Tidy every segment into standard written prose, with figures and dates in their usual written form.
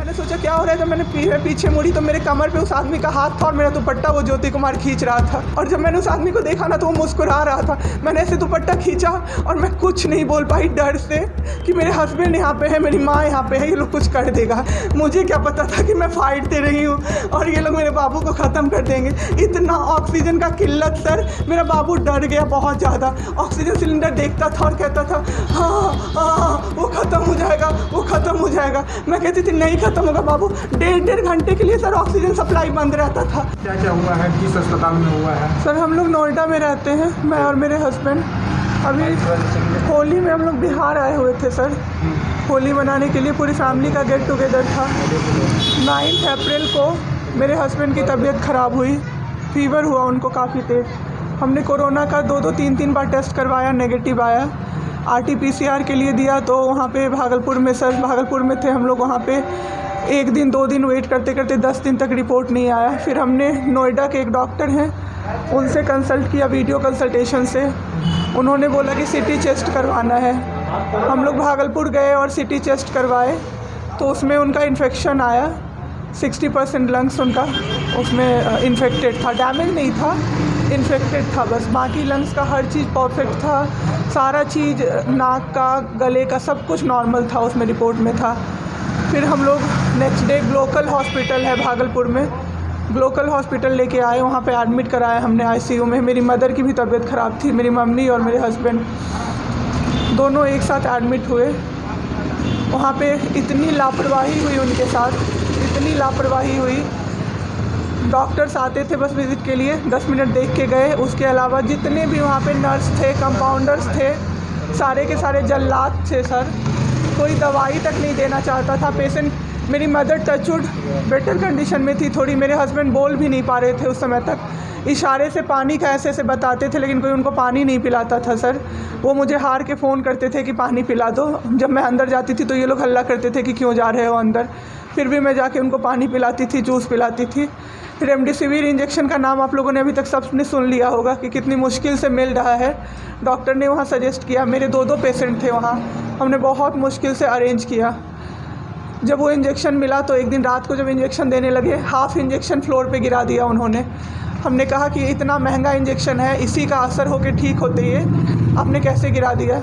मैंने सोचा क्या हो रहा है, तो मैंने पीछे मुड़ी तो मेरे कमर पे उस आदमी का हाथ था और मेरा दुपट्टा वो ज्योति कुमार खींच रहा था। और जब मैंने उस आदमी को देखा ना तो वो मुस्कुरा रहा था। मैंने ऐसे दुपट्टा खींचा और मैं कुछ नहीं बोल पाई डर से कि मेरे हस्बैंड यहाँ पे है, मेरी माँ यहाँ पे है, ये लोग कुछ कर देगा। मुझे क्या पता था कि मैं फाइट दे रही हूँ और ये लोग मेरे बाबू को ख़त्म कर देंगे। इतना ऑक्सीजन का किल्लत सर, मेरा बाबू डर गया बहुत ज़्यादा। ऑक्सीजन सिलेंडर देखता था और कहता था हाँ वो ख़त्म हो जाएगा, वो ख़त्म हो जाएगा। मैं कहती थी नहीं ख़त्म होगा बाबू। डेढ़ घंटे के लिए सर ऑक्सीजन सप्लाई बंद रहता था। क्या क्या हुआ है, किस अस्पताल में हुआ है? सर हम लोग नोएडा में रहते हैं, मैं और मेरे हस्बैंड। अभी होली में हम लोग बिहार आए हुए थे सर, होली मनाने के लिए पूरी फैमिली का गेट टुगेदर था। 9 अप्रैल को मेरे हस्बैंड की तबीयत ख़राब हुई, फीवर हुआ उनको काफ़ी तेज़। हमने कोरोना का 2-2 3-3 बार टेस्ट करवाया, नेगेटिव आया। RT-PCR के लिए दिया तो वहाँ पे भागलपुर में, सर भागलपुर में थे हम लोग, वहाँ पे 1 दिन 2 दिन वेट करते करते 10 दिन तक रिपोर्ट नहीं आया। फिर हमने नोएडा के एक डॉक्टर हैं उनसे कंसल्ट किया, वीडियो कंसल्टेशन से। उन्होंने बोला कि CT चेस्ट करवाना है। हम लोग भागलपुर गए और CT चेस्ट करवाए तो उसमें उनका इन्फेक्शन आया। 60% लंग्स उनका उसमें इन्फेक्टेड था, डैमेज नहीं था, इन्फेक्टेड था बस। बाकी लंग्स का हर चीज़ परफेक्ट था, सारा चीज़ नाक का, गले का सब कुछ नॉर्मल था, उसमें रिपोर्ट में था। फिर हम लोग नेक्स्ट डे ग्लोकल हॉस्पिटल है भागलपुर में, ग्लोकल हॉस्पिटल लेके आए, वहाँ पे एडमिट कराया हमने ICU में। मेरी मदर की भी तबीयत ख़राब थी, मेरी मम्मी और मेरे हस्बैंड दोनों एक साथ एडमिट हुए। वहाँ पे इतनी लापरवाही हुई उनके साथ, इतनी लापरवाही हुई। डॉक्टर्स आते थे बस विज़िट के लिए, 10 मिनट देख के गए। उसके अलावा जितने भी वहाँ पे नर्स थे, कंपाउंडर्स थे, सारे के सारे जल्लाद थे सर। कोई दवाई तक नहीं देना चाहता था पेशेंट। मेरी मदर टचवुड बेटर कंडीशन में थी थोड़ी, मेरे हस्बैंड बोल भी नहीं पा रहे थे उस समय तक, इशारे से पानी का ऐसे ऐसे बताते थे, लेकिन कोई उनको पानी नहीं पिलाता था सर। वो मुझे हार के फ़ोन करते थे कि पानी पिला दो। जब मैं अंदर जाती थी तो ये लोग हल्ला करते थे कि क्यों जा रहे हो अंदर। फिर भी मैं जाके उनको पानी पिलाती थी, जूस पिलाती थी। रेमडेसिविर इंजेक्शन का नाम आप लोगों ने अभी तक सबने सुन लिया होगा कि कितनी मुश्किल से मिल रहा है। डॉक्टर ने वहाँ सजेस्ट किया, मेरे 2 पेशेंट थे वहाँ, हमने बहुत मुश्किल से अरेंज किया। जब वो इंजेक्शन मिला तो एक दिन रात को जब इंजेक्शन देने लगे, हाफ़ इंजेक्शन फ्लोर पे गिरा दिया उन्होंने। हमने कहा कि इतना महंगा इंजेक्शन है, इसी का असर होके ठीक होते ये आपने कैसे गिरा दिया।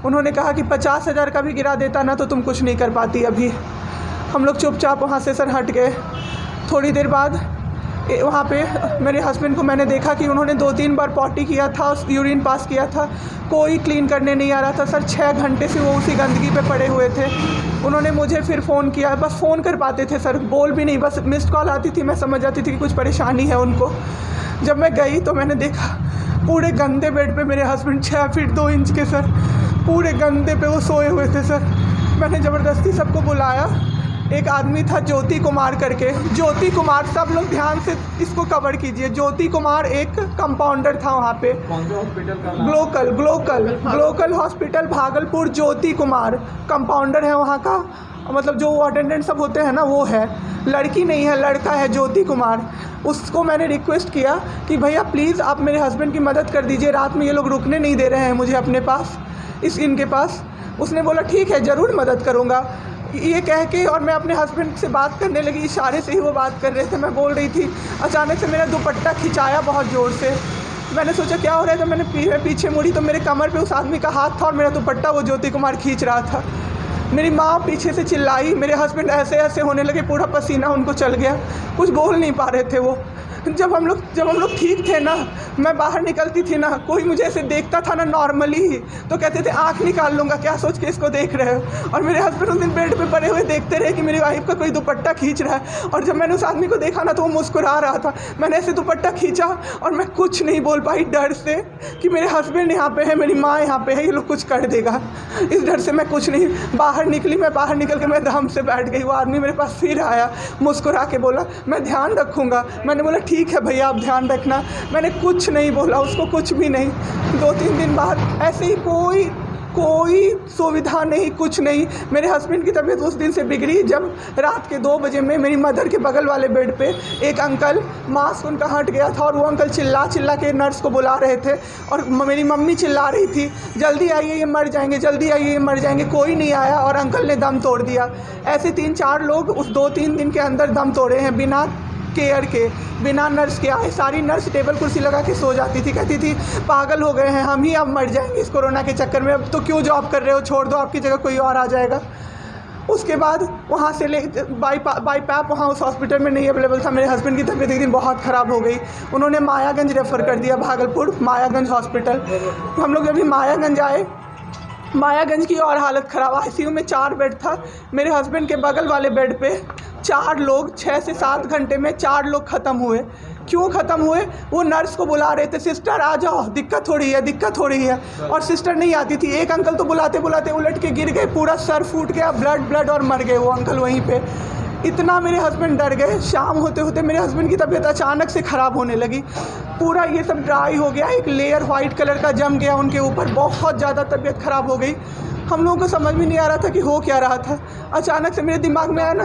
उन्होंने कहा कि 50,000 का भी गिरा देता ना तो तुम कुछ नहीं कर पाती अभी। हम लोग चुपचाप वहाँ से सर हट गए। थोड़ी देर बाद वहाँ पे मेरे हस्बैंड को मैंने देखा कि उन्होंने 2-3 बार पॉटी किया था, यूरिन पास किया था, कोई क्लीन करने नहीं आ रहा था सर। 6 घंटे से वो उसी गंदगी पे पड़े हुए थे। उन्होंने मुझे फिर फ़ोन किया, बस फ़ोन कर पाते थे सर, बोल भी नहीं, बस मिस्ड कॉल आती थी, मैं समझ जाती थी कि कुछ परेशानी है उनको। जब मैं गई तो मैंने देखा पूरे गंदे बेड पे मेरे हस्बैंड 6 फीट 2 इंच के सर, पूरे गंदे पे वो सोए हुए थे सर। मैंने ज़बरदस्ती सबको बुलाया। एक आदमी था ज्योति कुमार करके, ज्योति कुमार, सब लोग ध्यान से इसको कवर कीजिए। ज्योति कुमार एक कंपाउंडर था वहाँ पे, Glocal hospital Bhagalpur. Jyoti Kumar compounder है वहाँ का, मतलब जो अटेंडेंट सब होते हैं ना वो है, लड़की नहीं है, लड़का है ज्योति कुमार। उसको मैंने रिक्वेस्ट किया कि भैया प्लीज़ आप मेरे हस्बैंड की मदद कर दीजिए, रात में ये लोग रुकने नहीं दे रहे हैं मुझे अपने पास, इनके पास। उसने बोला ठीक है ज़रूर मदद करूँगा, ये कह के, और मैं अपने हस्बैंड से बात करने लगी, इशारे से ही वो बात कर रहे थे, मैं बोल रही थी। अचानक से मेरा दुपट्टा खिंचाया बहुत ज़ोर से। मैंने सोचा क्या हो रहा है, तो मैंने पीछे मुड़ी तो मेरे कमर पे उस आदमी का हाथ था और मेरा दुपट्टा वो ज्योति कुमार खींच रहा था। मेरी माँ पीछे से चिल्लाई, मेरे हस्बैंड ऐसे ऐसे होने लगे, पूरा पसीना उनको चल गया, कुछ बोल नहीं पा रहे थे वो। जब हम लोग ठीक थे ना, मैं बाहर निकलती थी ना, कोई मुझे ऐसे देखता था ना नॉर्मली ही तो कहते थे आँख निकाल लूँगा, क्या सोच के इसको देख रहे हो। और मेरे हस्बैंड उस दिन बेड पे पड़े हुए देखते रहे कि मेरी वाइफ का कोई दुपट्टा खींच रहा है। और जब मैंने उस आदमी को देखा ना तो वो मुस्कुरा रहा था। मैंने ऐसे दुपट्टा खींचा और मैं कुछ नहीं बोल पाई डर से कि मेरे हस्बैंड यहाँ पे है, मेरी माँ यहाँ पे है, ये लोग कुछ कर देगा। इस डर से मैं कुछ नहीं बाहर निकली। मैं बाहर निकल के मैं आराम से बैठ गई। वो आदमी मेरे पास फिर आया, मुस्कुरा के बोला मैं ध्यान रखूँगा। मैंने बोला ठीक है भैया आप ध्यान रखना। मैंने कुछ नहीं बोला उसको, कुछ भी नहीं। 2-3 दिन बाद ऐसे ही कोई सुविधा नहीं, कुछ नहीं। मेरे हस्बैंड की तबीयत उस दिन से बिगड़ी जब रात के 2 बजे में मेरी मदर के बगल वाले बेड पे एक अंकल, मास्क उनका हट गया था और वो अंकल चिल्ला चिल्ला के नर्स को बुला रहे थे और मेरी मम्मी चिल्ला रही थी, जल्दी आइए ये मर जाएंगे, जल्दी आइए ये मर जाएंगे। कोई नहीं आया और अंकल ने दम तोड़ दिया। ऐसे 3-4 लोग उस 2-3 दिन के अंदर दम तोड़े हैं बिना केयर के, बिना नर्स के आए। सारी नर्स टेबल कुर्सी लगा के सो जाती थी, कहती थी पागल हो गए हैं हम ही, अब मर जाएंगे इस कोरोना के चक्कर में, अब तो क्यों जॉब कर रहे हो, छोड़ दो, आपकी जगह कोई और आ जाएगा। उसके बाद वहाँ से बाई पैप वहाँ उस हॉस्पिटल में नहीं अवेलेबल था। मेरे हस्बैंड की तबीयत एक दिन बहुत ख़राब हो गई, उन्होंने मायागंज रेफ़र कर दिया, भागलपुर मायागंज हॉस्पिटल। हम लोग जब भी मायागंज आए, मायागंज की और हालत ख़राब, आईसीयू में 4 बेड था। मेरे हस्बैंड के बगल वाले बेड पे 4 लोग 6 से 7 घंटे में 4 लोग ख़त्म हुए। क्यों ख़त्म हुए? वो नर्स को बुला रहे थे, सिस्टर आ जाओ, दिक्कत हो रही है, दिक्कत हो रही है, और सिस्टर नहीं आती थी। एक अंकल तो बुलाते बुलाते उलट के गिर गए, पूरा सर फूट गया, ब्लड और मर गए वो अंकल वहीं पे। इतना मेरे हस्बैंड डर गए। शाम होते होते मेरे हस्बैंड की तबीयत अचानक से ख़राब होने लगी, पूरा ये सब ड्राई हो गया, एक लेयर वाइट कलर का जम गया उनके ऊपर, बहुत ज़्यादा तबीयत ख़राब हो गई। हम लोगों को समझ में नहीं आ रहा था कि हो क्या रहा था। अचानक से मेरे दिमाग में आया ना,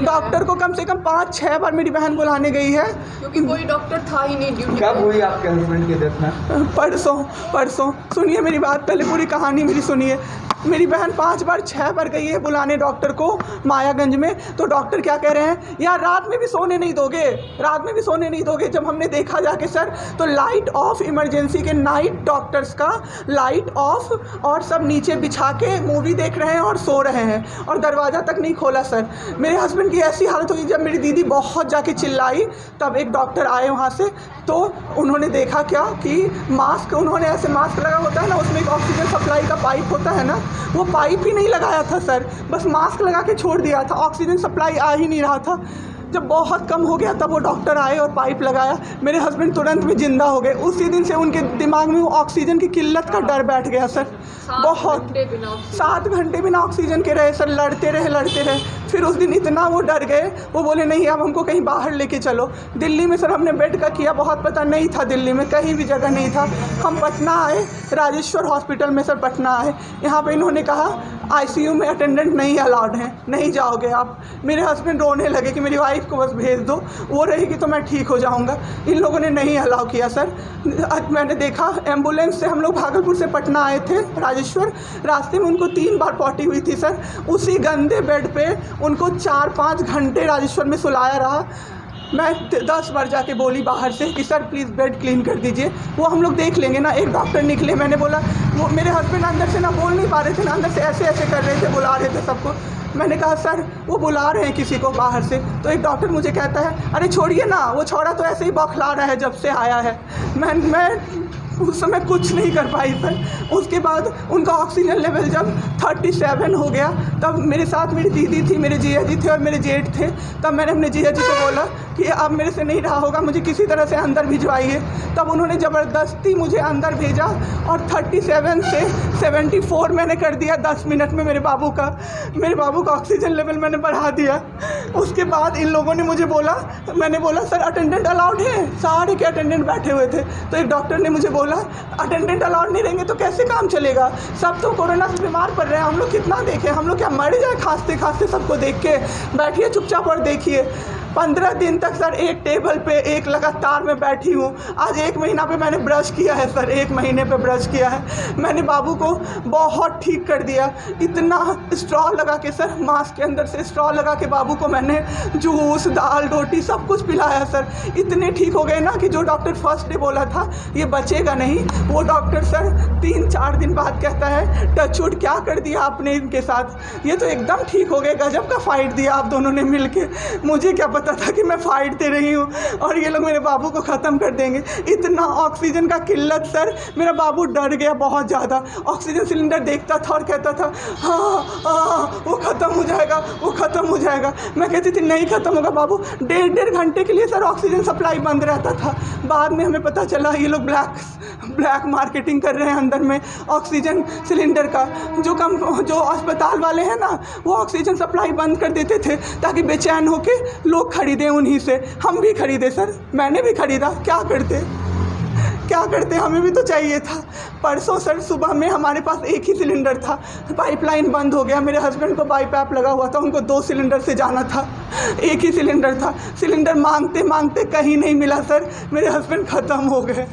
डॉक्टर को कम से कम 5-6 बार मेरी बहन बुलाने गई है, क्योंकि कोई डॉक्टर था ही नहीं ड्यूटी। कब हुई आपके हस्बैंड की डेथ में? परसों। सुनिए मेरी बात, पहले पूरी कहानी मेरी सुनिए। मेरी बहन 5-6 बार गई है बुलाने डॉक्टर को मायागंज में, तो डॉक्टर क्या कह रहे हैं, यार रात में भी सोने नहीं दोगे, रात में भी सोने नहीं दोगे। जब हमने देखा जाके सर, तो लाइट ऑफ, इमरजेंसी के नाइट डॉक्टर्स का लाइट ऑफ, और सब नीचे बिछा के मूवी देख रहे हैं और सो रहे हैं, और दरवाज़ा तक नहीं खोला सर। मेरे हस्बैंड की ऐसी हालत हुई, जब मेरी दीदी बहुत जाके चिल्लाई, तब एक डॉक्टर आए वहाँ से, तो उन्होंने देखा क्या कि मास्क, उन्होंने ऐसे मास्क लगा होता है ना, उसमें एक ऑक्सीजन सप्लाई का पाइप होता है ना, वो पाइप ही नहीं लगाया था सर, बस मास्क लगा के छोड़ दिया था, ऑक्सीजन सप्लाई आ ही नहीं रहा था। जब बहुत कम हो गया तब वो डॉक्टर आए और पाइप लगाया, मेरे हस्बैंड तुरंत में ज़िंदा हो गए। उसी दिन से उनके दिमाग में वो ऑक्सीजन की किल्लत का डर बैठ गया सर। बहुत 7 घंटे बिना ऑक्सीजन के रहे सर, लड़ते रहे। फिर उस दिन इतना वो डर गए, वो बोले नहीं अब हमको कहीं बाहर लेके चलो। दिल्ली में सर हमने बेड का किया, बहुत पता नहीं था, दिल्ली में कहीं भी जगह नहीं था। हम पटना आए, राजेश्वर हॉस्पिटल में सर पटना आए। यहाँ पे इन्होंने कहा आईसीयू में अटेंडेंट नहीं अलाउड हैं, नहीं जाओगे आप। मेरे हस्बैंड रोने लगे कि मेरी वाइफ को बस भेज दो, वो रहेगी तो मैं ठीक हो जाऊँगा। इन लोगों ने नहीं अलाउ किया सर। मैंने देखा एम्बुलेंस से हम लोग भागलपुर से पटना आए थे राजेश्वर, रास्ते में उनको 3 बार पॉटी हुई थी सर। उसी गंदे बेड पे उनको 4-5 घंटे राजेश्वर में सुलाया रहा। मैं 10 बार जाके बोली बाहर से कि सर प्लीज़ बेड क्लीन कर दीजिए, वो हम लोग देख लेंगे ना। एक डॉक्टर निकले, मैंने बोला, वो मेरे हस्बैंड अंदर से ना बोल नहीं पा रहे थे ना, अंदर से ऐसे ऐसे कर रहे थे, बुला रहे थे सबको। मैंने कहा सर वो बुला रहे हैं किसी को बाहर से, तो एक डॉक्टर मुझे कहता है अरे छोड़िए ना, वो छोड़ा तो ऐसे ही बौखला रहा है जब से आया है। मैं उस समय कुछ नहीं कर पाई सर। उसके बाद उनका ऑक्सीजन लेवल जब 37 हो गया, तब मेरे साथ मेरी दीदी थी, मेरे जीजा जी थे और मेरे जेठ थे। तब मैंने अपने जीजा जी को बोला कि अब मेरे से नहीं रहा होगा, मुझे किसी तरह से अंदर भिजवाइए। तब उन्होंने ज़बरदस्ती मुझे अंदर भेजा और 37 से 74 मैंने कर दिया 10 मिनट में। मेरे बाबू का ऑक्सीजन लेवल मैंने बढ़ा दिया। उसके बाद इन लोगों ने मुझे बोला, मैंने बोला सर अटेंडेंट अलाउड है, सारे के अटेंडेंट बैठे हुए थे। तो एक डॉक्टर ने मुझे बोला अटेंडेंट अलाउड नहीं रहेंगे तो कैसे काम चलेगा, सब तो कोरोना से बीमार पड़ रहे हैं, हम लोग कितना देखें, हम लोग क्या मर जाए खांसते सबको देख के। बैठिए चुपचाप और देखिए। 15 दिन तक सर एक टेबल पे एक लगातार मैं बैठी हूँ। आज 1 महीना पे मैंने ब्रश किया है सर, 1 महीने पे ब्रश किया है। मैंने बाबू को बहुत ठीक कर दिया, इतना स्ट्रॉ लगा के सर, मास्क के अंदर से स्ट्रॉ लगा के बाबू को मैंने जूस, दाल, रोटी सब कुछ पिलाया सर। इतने ठीक हो गए ना कि जो डॉक्टर फर्स्ट डे बोला था ये बचेगा नहीं, वो डॉक्टर सर 3-4 दिन बाद कहता है टचवुड क्या कर दिया आपने इनके साथ, ये तो एकदम ठीक हो गए, गजब का फाइट दिया आप दोनों ने मिल के। मुझे क्या पता था कि मैं फाइट दे रही हूँ और ये लोग मेरे बाबू को ख़त्म कर देंगे। इतना ऑक्सीजन का किल्लत सर, मेरा बाबू डर गया बहुत ज़्यादा। ऑक्सीजन सिलेंडर देखता था और कहता था हाँ वो ख़त्म हो जाएगा, वो ख़त्म हो जाएगा। मैं कहती थी नहीं ख़त्म होगा बाबू। 1.5 घंटे के लिए सर ऑक्सीजन सप्लाई बंद रहता था। बाद में हमें पता चला ये लोग ब्लैक मार्केटिंग कर रहे हैं अंदर में ऑक्सीजन सिलेंडर का। जो अस्पताल वाले हैं ना, वो ऑक्सीजन सप्लाई बंद कर देते थे ताकि बेचैन होके लोग खरीदें उन्हीं से। हम भी खरीदे सर, मैंने भी खरीदा, क्या क्या करते, हमें भी तो चाहिए था। परसों सर सुबह में हमारे पास एक ही सिलेंडर था, पाइपलाइन बंद हो गया, मेरे हस्बैंड को बाईपैप लगा हुआ था, उनको 2 सिलेंडर से जाना था, एक ही सिलेंडर था। सिलेंडर मांगते मांगते कहीं नहीं मिला सर, मेरे हस्बैंड ख़त्म हो गए।